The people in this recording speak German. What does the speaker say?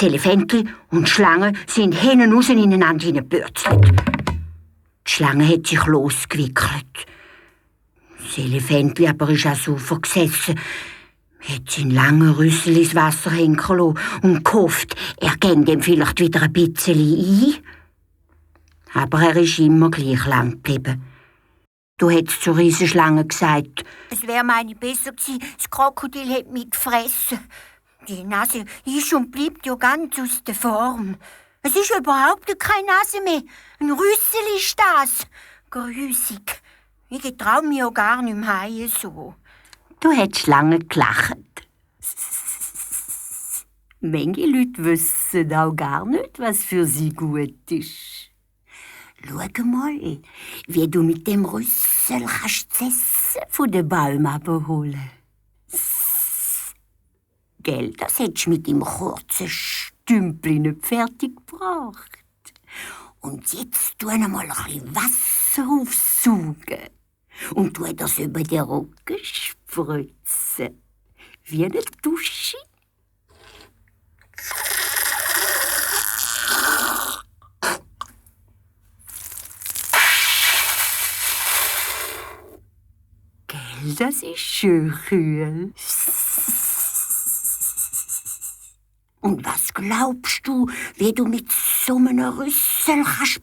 Das Elefantli und die Schlange sind hinten raus ineinander hineingebürzelt. Die Schlange hat sich losgewickelt. Das Elefantli aber ist ans Ufer gesessen, hat seinen langen Rüssel ins Wasser hängen lassen und gehofft, er gänge dem vielleicht wieder ein bisschen ein. Aber er ist immer gleich lang geblieben. Du hättest zur Riesenschlange gesagt, es wäre meine besser gewesen, das Krokodil hätte mich gefressen. Die Nase ist und bleibt ja ganz aus der Form. Es ist überhaupt keine Nase mehr. Ein Rüssel ist das. Grüssig. Ich getraue mich ja gar nicht mehr heim so. Du hättest lange gelacht. Manche Leute wissen auch gar nicht, was für sie gut ist. Schau mal, wie du mit dem Rüssel kannst das Essen von den Bäumen abholen. Gell, das hättest du mit dem kurzen Stümpli nicht fertig gebracht. Und jetzt tu einmal ein bisschen Wasser aufsaugen und tu das über den Rücken spritzen. Wie eine Dusche. Gell, das ist schön kühl. Und was glaubst du, wie du mit so einem Rüssel kannst